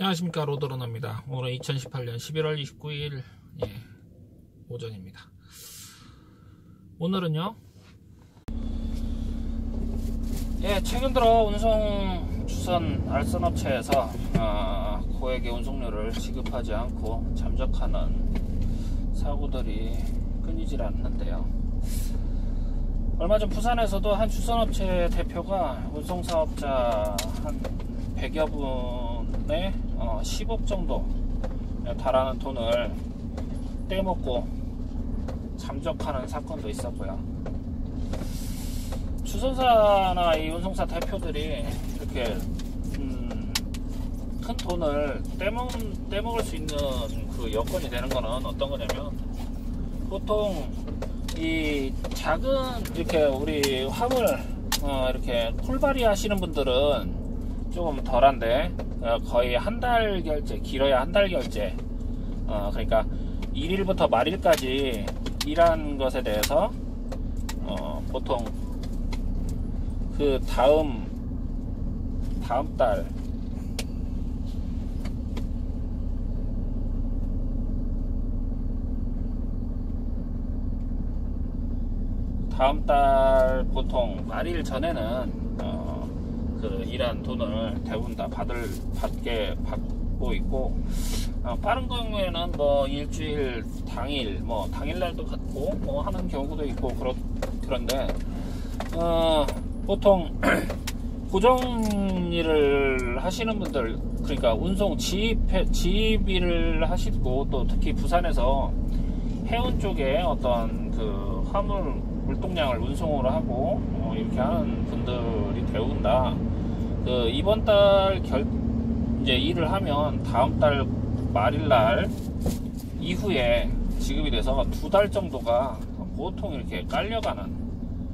안녕하십니까, 로드러너입니다. 오늘 2018년 11월 29일 오전입니다. 오늘은요, 최근 들어 운송 주선 알선 업체에서 고액의 운송료를 지급하지 않고 잠적하는 사고들이 끊이질 않는데요. 얼마 전 부산에서도 한 주선업체 대표가 운송사업자 한 100여 분의 10억 정도 달하는 돈을 떼먹고 잠적하는 사건도 있었고요. 주선사나 이 운송사 대표들이 이렇게 큰 돈을 떼먹을 수 있는 그 여건이 되는 거는 어떤 거냐면, 보통 이 작은 이렇게 우리 화물 이렇게 콜바리 하시는 분들은 조금 덜한데, 거의 한 달 결제, 길어야 한 달 결제, 그러니까 일일부터 말일까지 일한 것에 대해서 보통 그 다음 달 보통 말일 전에는 그 일한 돈을 대부분 다 받고 있고, 빠른 경우에는 뭐 일주일 당일 당일날도 받고 하는 경우도 있고 그런데 보통 고정 일을 하시는 분들, 그러니까 운송 지입 일을 하시고, 또 특히 부산에서 해운 쪽에 어떤 그 화물 물동량을 운송을 하고 이렇게 하는 분들이 대부분다 이번 달 이제 일을 하면 다음 달 말일날 이후에 지급이 돼서 2달 정도가 보통 이렇게 깔려가는,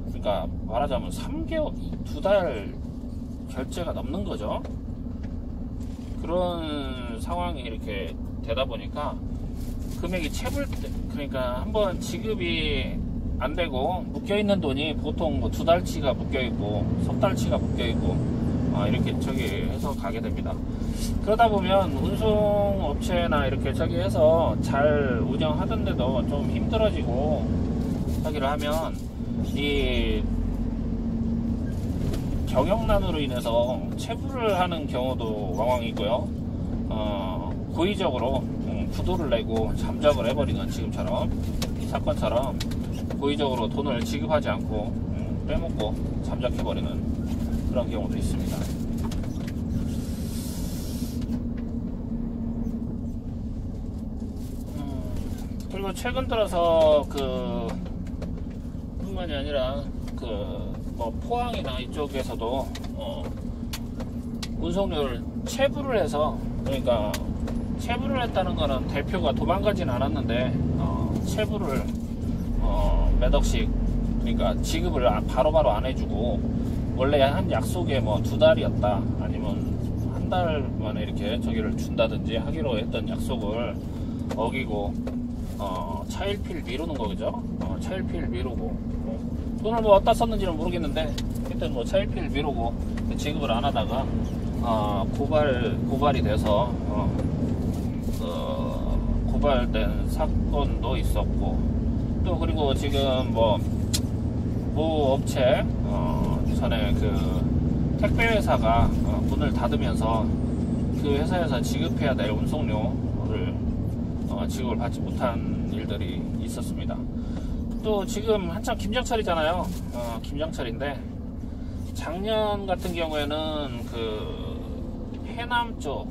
그러니까 말하자면 3개월, 2달 결제가 넘는 거죠. 그런 상황이 이렇게 되다 보니까 금액이 그러니까 한번 지급이 안 되고 묶여있는 돈이 보통 2달치가 묶여있고 석 달치가 묶여있고 이렇게 해서 가게 됩니다. 그러다 보면 운송업체나 이렇게 해서 잘 운영하던데도 좀 힘들어지고 하기를 하면, 이 경영난으로 인해서 체불을 하는 경우도 왕왕이고요. 고의적으로 부도를 내고 잠적을 해버리는, 지금처럼 사건처럼 고의적으로 돈을 지급하지 않고 빼먹고 잠적해버리는 그런 경우도 있습니다. 그리고 최근 들어서 뿐만이 아니라 포항이나 이쪽에서도 운송료를 체불을 해서, 그러니까 체불을 했다는 거는 대표가 도망가진 않았는데 체불을 몇 억씩, 그러니까 지급을 바로바로 안 해주고, 원래 한 약속에 2달이었다 아니면 한 달 만에 이렇게 저기를 준다든지 하기로 했던 약속을 어기고 차일피일 미루는 거죠. 차일피일 미루고 돈을 어디다 썼는지는 모르겠는데, 일단 차일피일 미루고 지급을 안 하다가 고발이 돼서 고발된 사건도 있었고, 또 그리고 지금 모 업체 전에 택배 회사가 문을 닫으면서 그 회사에서 지급해야 될 운송료를 지급을 받지 못한 일들이 있었습니다. 또 지금 한참 김장철이잖아요. 김장철인데, 작년 같은 경우에는 해남 쪽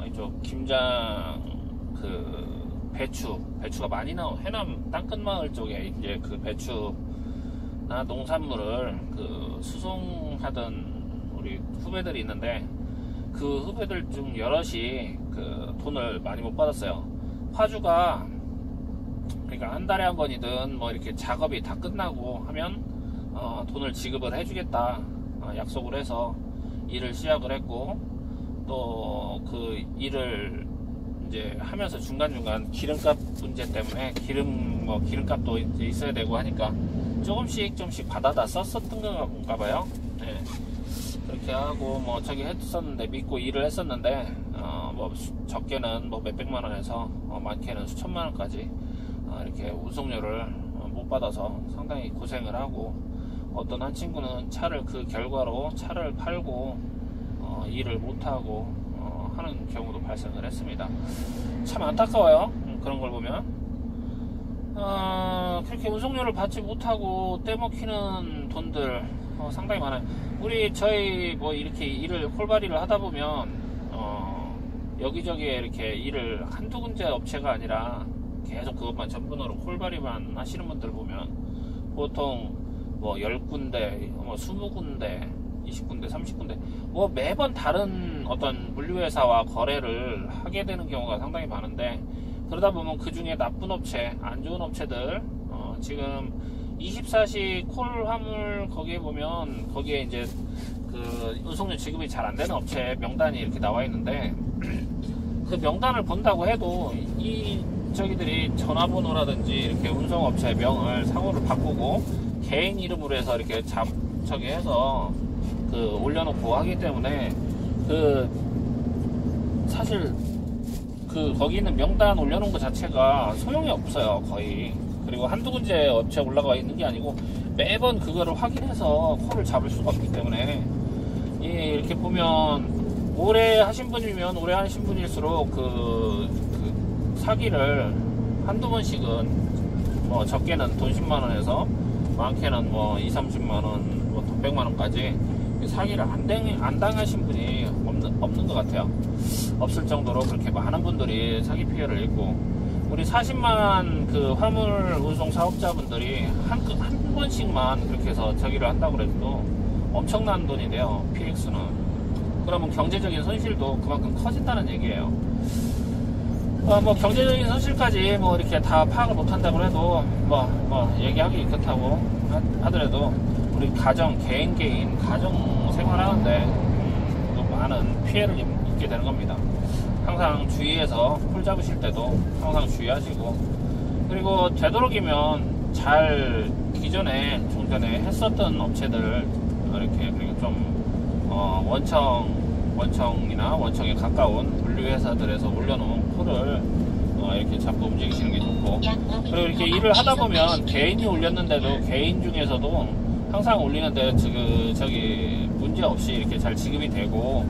이쪽 김장 배추가 많이 나온 해남 땅끝마을 쪽에 이제 배추나 농산물을 수송하던 우리 후배들이 있는데, 그 후배들 중 여럿이 돈을 많이 못 받았어요. 화주가, 그러니까 한 달에 한 번이든 이렇게 작업이 다 끝나고 하면 돈을 지급을 해주겠다 약속을 해서 일을 시작을 했고, 또 일을 이제 하면서 중간중간 기름값 문제 때문에 기름값도 이제 있어야 되고 하니까 조금씩 받아다 썼었던 건가 봐요. 그렇게 하고 했었는데, 믿고 일을 했었는데 뭐 적게는 뭐 몇백만 원에서 많게는 수천만 원까지 이렇게 운송료를 못 받아서 상당히 고생을 하고, 어떤 한 친구는 차를 그 결과로 차를 팔고 일을 못하고 하는 경우도 발생을 했습니다. 참 안타까워요. 그런 걸 보면 그렇게 운송료를 받지 못하고 떼먹히는 돈들 상당히 많아요. 저희 뭐 이렇게 일을 홀바리를 하다 보면 여기저기에 이렇게 일을 한두 군데 업체가 아니라 계속 그것만 전문으로 홀바리만 하시는 분들 보면 보통 뭐 10군데, 뭐 20군데, 20군데, 30군데 뭐 매번 다른 어떤 물류회사와 거래를 하게 되는 경우가 상당히 많은데, 그러다 보면 그 중에 나쁜 업체, 안 좋은 업체들 지금 24시 콜 화물 거기에 보면 거기에 이제 그 운송료 지급이 잘 안 되는 업체 명단이 이렇게 나와 있는데, 그 명단을 본다고 해도 저기들이 전화번호라든지 이렇게 운송업체 명을 상호를 바꾸고 개인 이름으로 해서 이렇게 저기 해서 그 올려놓고 하기 때문에 사실 거기 있는 명단 올려놓은 것 자체가 소용이 없어요, 거의. 그리고 한두 군데 업체 올라가 있는 게 아니고 매번 그거를 확인해서 콜을 잡을 수가 없기 때문에, 이렇게 보면 오래 하신 분이면 오래 하신 분일수록 그 사기를 한두 번씩은 뭐 적게는 돈 10만원에서 많게는 뭐 2, 30만원, 뭐 돈 100만원까지 사기를 안 당하신 분이 없는 것 같아요. 없을 정도로 그렇게 많은 분들이 사기 피해를 입고, 우리 40만 그 화물 운송 사업자분들이 한 번씩만 그렇게 해서 저기를 한다고 해도 엄청난 돈이 돼요, PX는. 그러면 경제적인 손실도 그만큼 커진다는 얘기예요. 뭐 경제적인 손실까지 뭐 이렇게 다 파악을 못한다고 해도 뭐 얘기하기 그렇다고 하더라도 우리 개인 가정 생활하는데 또 많은 피해를 입게 되는 겁니다. 항상 주의해서 콜 잡으실 때도 항상 주의하시고, 그리고 되도록이면 잘 좀 전에 했었던 업체들 이렇게, 그리고 좀 원청이나 원청에 가까운 물류회사들에서 올려놓은 콜을 이렇게 잡고 움직이시는 게 좋고, 그리고 이렇게 일을 하다 보면 개인이 올렸는데도 개인 중에서도 항상 올리는데 저기 문제 없이 이렇게 잘 지급이 되고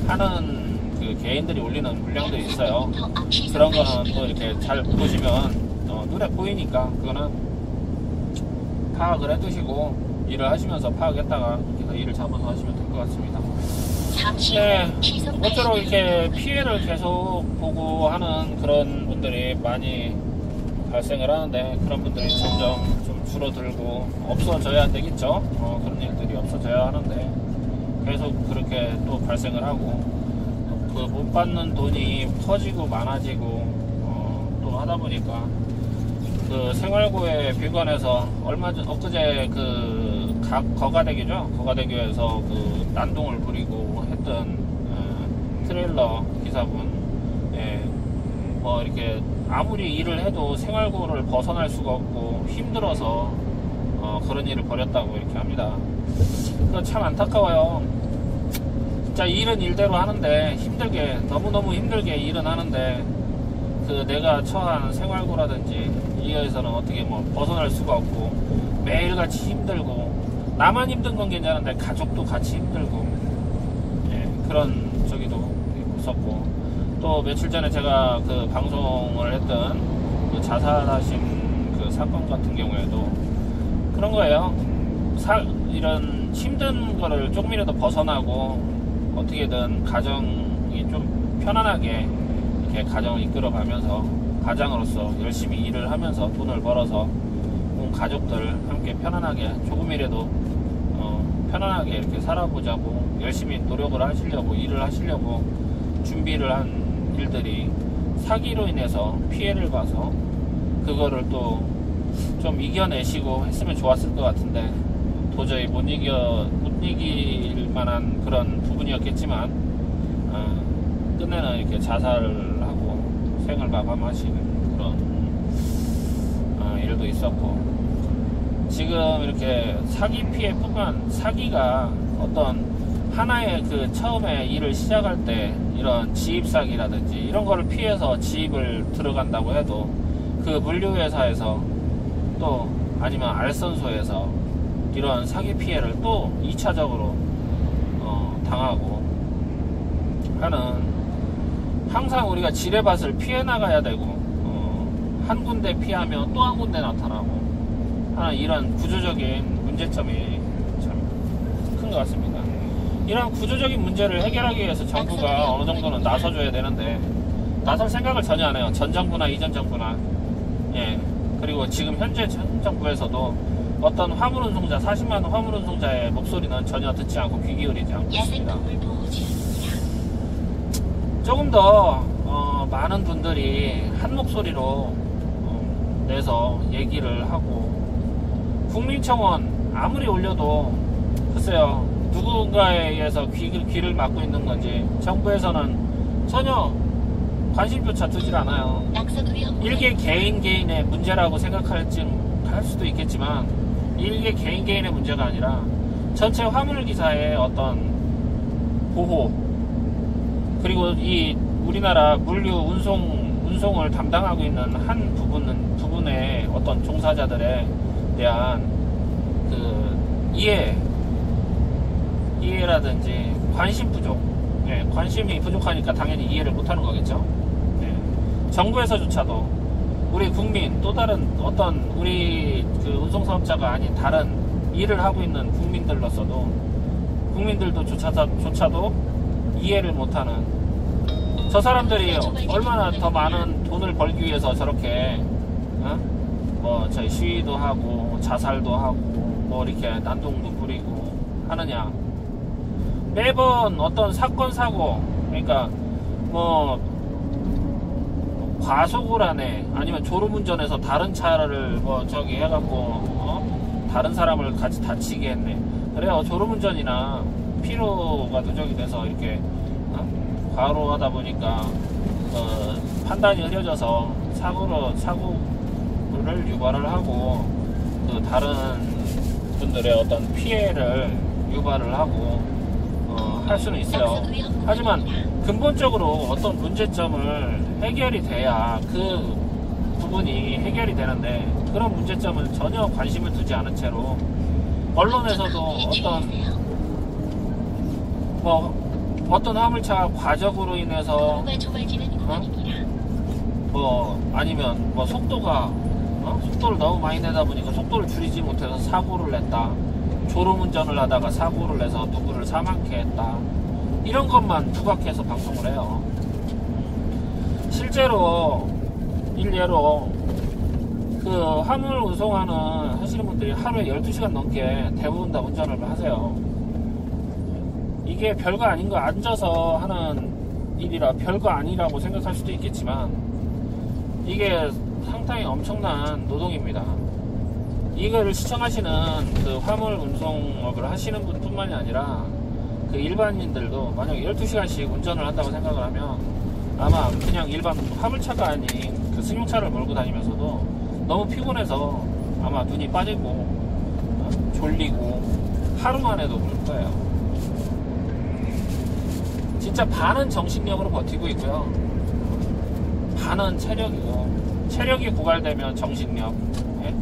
하는 그 개인들이 올리는 물량들이 있어요. 그런 거는 또 이렇게 잘 보시면 눈에 보이니까 그거는 파악을 해두시고 일을 하시면서 파악했다가 그래서 일을 잡아서 하시면 될 것 같습니다. 모쪼록 이렇게 피해를 계속 보고 하는 그런 분들이 많이 발생을 하는데, 그런 분들이 점점 좀 줄어들고 없어져야 되겠죠. 그런 일들이 없어져야 하는데 계속 그렇게 또 발생을 하고, 그 못 받는 돈이 커지고 많아지고 또 하다 보니까 그 생활고에 비관해서 엊그제 그 거가대교에서 그 난동을 부리고 했던 트레일러 기사분, 뭐 이렇게 아무리 일을 해도 생활고를 벗어날 수가 없고 힘들어서 그런 일을 벌였다고 이렇게 합니다. 그거 참 안타까워요. 진짜 일은 일대로 하는데 너무너무 힘들게 일은 하는데 그 내가 처한 생활고라든지 이에서는 어떻게 뭐 벗어날 수가 없고 매일같이 힘들고, 나만 힘든 건 괜찮은데 가족도 같이 힘들고, 그런 저기도 무섭고, 또 며칠 전에 제가 그 방송을 했던 그 자살하신 그 사건 같은 경우에도 그런 거예요. 이런 힘든 거를 조금이라도 벗어나고 어떻게든 가정이 좀 편안하게 이렇게 가정을 이끌어가면서 가장으로서 열심히 일을 하면서 돈을 벌어서 온 가족들 함께 편안하게 조금이라도 편안하게 이렇게 살아보자고 열심히 노력을 하시려고 일을 하시려고 준비를 한 일들이 사기로 인해서 피해를 봐서 그거를 또 좀 이겨내시고 했으면 좋았을 것 같은데 도저히 못 이길 만한 그런 부분이었겠지만 끝내는 이렇게 자살을 하고 생을 마감하시는 그런 일도 있었고, 지금 이렇게 사기 피해뿐만 사기가 어떤 하나의 그 처음에 일을 시작할 때 이런 지입 사기라든지 이런 거를 피해서 지입을 들어간다고 해도 그 물류회사에서 또 아니면 알선소에서 이런 사기 피해를 또 2차적으로 당하고 하는, 항상 우리가 지뢰밭을 피해 나가야 되고 한 군데 피하면 또 한 군데 나타나고 하는 이런 구조적인 문제점이 참 큰 것 같습니다. 이런 구조적인 문제를 해결하기 위해서 정부가 어느 정도는 나서줘야 되는데 나설 생각을 전혀 안 해요. 전 정부나 이전 정부나. 예. 그리고 지금 현재 현 정부에서도 어떤 화물운송자, 40만 화물운송자의 목소리는 전혀 듣지 않고 귀 기울이지 않고 있습니다. 조금 더 많은 분들이 한 목소리로 내서 얘기를 하고, 국민청원 아무리 올려도 글쎄요, 누군가에 의해서 귀를 막고 있는 건지 정부에서는 전혀 관심조차 두질 않아요. 일개 개인의 문제라고 생각할 수도 있겠지만 일개 개인의 문제가 아니라 전체 화물기사의 어떤 보호, 그리고 이 우리나라 물류 운송을 담당하고 있는 한 부분의 어떤 종사자들에 대한 그 이해라든지 관심 부족, 예, 관심이 부족하니까 당연히 이해를 못하는 거겠죠. 예, 정부에서조차도 우리 국민, 또 다른 어떤 우리 그 운송사업자가 아닌 다른 일을 하고 있는 국민들로서도 국민들도 조차도 이해를 못하는, 저 사람들이 얼마나 더 많은 돈을 벌기 위해서 저렇게 뭐 저희 시위도 하고 자살도 하고 뭐 이렇게 난동도 부리고 하느냐. 매번 어떤 사건 사고, 그러니까 뭐 과속을 하네, 아니면 졸음운전해서 다른 차를 뭐 저기 해갖고 다른 사람을 같이 다치게 했네. 그래요, 졸음운전이나 피로가 누적이 돼서 이렇게 과로하다 보니까 판단이 흐려져서 사고를 유발을 하고 그 다른 분들의 어떤 피해를 유발을 하고 할 수는 있어요. 하지만 근본적으로 어떤 문제점을 해결이 돼야 그 부분이 해결이 되는데, 그런 문제점을 전혀 관심을 두지 않은 채로 언론에서도 어떤 화물차 과적으로 인해서 아니면 속도를 너무 많이 내다 보니까 속도를 줄이지 못해서 사고를 냈다, 졸음운전을 하다가 사고를 내서 누구를 사망케 했다, 이런 것만 부각해서 방송을 해요. 실제로 일례로 그 화물 운송하는 하시는 분들이 하루에 12시간 넘게 대부분 다 운전을 하세요. 이게 별거 아닌 거, 앉아서 하는 일이라 별거 아니라고 생각할 수도 있겠지만 이게 상당히 엄청난 노동입니다. 이거를 시청하시는 그 화물 운송업을 하시는 분뿐만이 아니라 그 일반인들도 만약에 12시간씩 운전을 한다고 생각을 하면 아마 그냥 일반 화물차가 아닌 그 승용차를 몰고 다니면서도 너무 피곤해서 아마 눈이 빠지고 졸리고 하루 만에도 그럴 거예요. 진짜 반은 정신력으로 버티고 있고요, 반은 체력이고, 체력이 고갈되면 정신력, 예?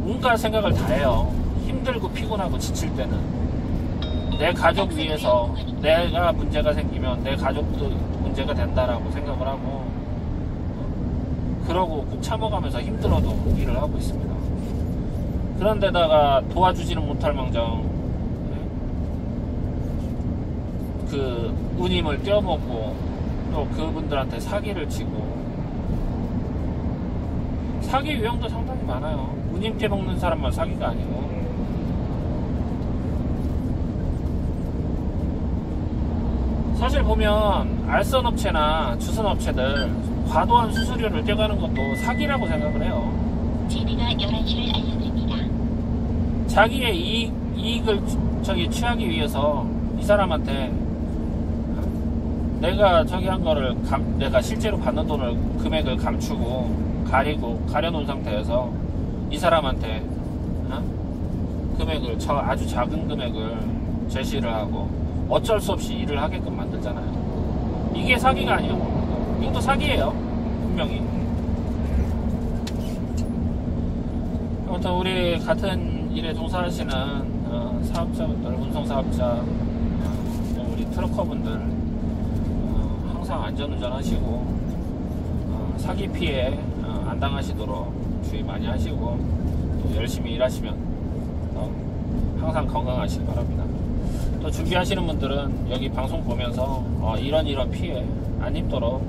온갖 생각을 다 해요. 힘들고 피곤하고 지칠 때는 내 가족 위해서 내가 문제가 생기면 내 가족도 문제가 된다라고 생각을 하고, 그러고 꼭 참아가면서 힘들어도 일을 하고 있습니다. 그런데다가 도와주지는 못할 망정 그 운임을 떼어먹고 또 그분들한테 사기를 치고, 사기 유형도 상당히 많아요. 운임 떼먹는 사람만 사기가 아니고. 사실 보면 알선업체나 주선업체들 과도한 수수료를 떼가는 것도 사기라고 생각을 해요. GB가 11시를 알려드립니다. 자기의 이익을 취하기 위해서 이 사람한테 내가 저기 한 거를 내가 실제로 받는 돈을 금액을 가려놓은 상태에서 이 사람한테 금액을 아주 작은 금액을 제시를 하고 어쩔 수 없이 일을 하게끔 만들잖아요. 이게 사기가 아니에요. 이것도 사기예요. 분명히. 아무튼 우리 같은 일에 종사하시는 사업자분들, 운송사업자, 우리 트럭커분들 항상 안전운전 하시고 사기 피해 안 당하시도록 주의 많이 하시고 또 열심히 일하시면 항상 건강하시기 바랍니다. 또 준비하시는 분들은 여기 방송 보면서 이런 피해 안 입도록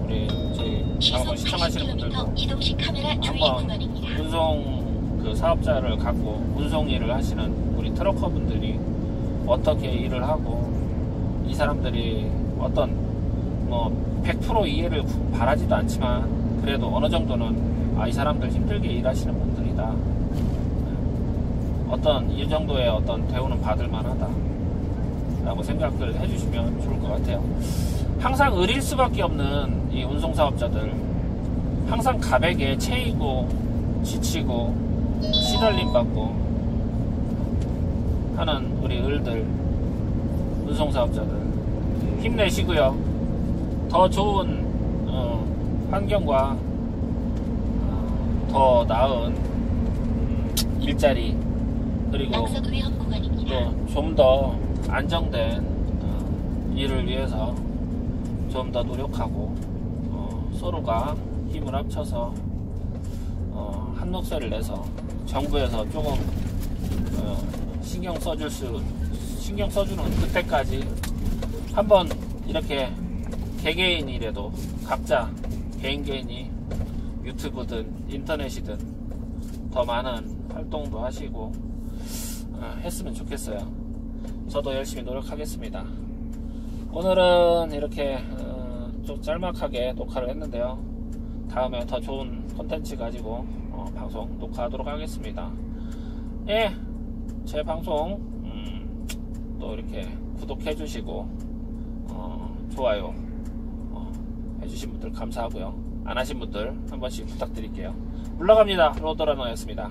우리 저희 방송 시청하시는 분들도 이동식 카메라 주의 한번 구간입니다. 운송 그 사업자를 갖고 운송 일을 하시는 우리 트럭커 분들이 어떻게 일을 하고 이 사람들이 어떤 100% 이해를 바라지도 않지만 그래도 어느 정도는 이 사람들 힘들게 일하시는 분들이다. 어떤 이 정도의 어떤 대우는 받을 만하다 라고 생각을 해주시면 좋을 것 같아요. 항상 의릴 수밖에 없는 이 운송사업자들, 항상 가백에 채이고 지치고 시달림 받고 하는 우리 을들, 운송사업자들 힘내시고요. 더 좋은 환경과 더 나은 일자리, 그리고 낙석 위험 구간입니다. 또 좀 더 안정된 일을 위해서 좀 더 노력하고 서로가 힘을 합쳐서 한 녹색을 내서 정부에서 조금 신경 써주는 그때까지 한번 이렇게 개개인이라도 각자 개인이 유튜브든 인터넷이든 더 많은 활동도 하시고 했으면 좋겠어요. 저도 열심히 노력하겠습니다. 오늘은 이렇게 좀 짤막하게 녹화를 했는데요. 다음에 더 좋은 콘텐츠 가지고 방송 녹화하도록 하겠습니다. 예, 제 방송 또 이렇게 구독해 주시고 좋아요 해주신 분들 감사하고요. 안 하신 분들 한 번씩 부탁드릴게요. 물러갑니다. 로더러너였습니다.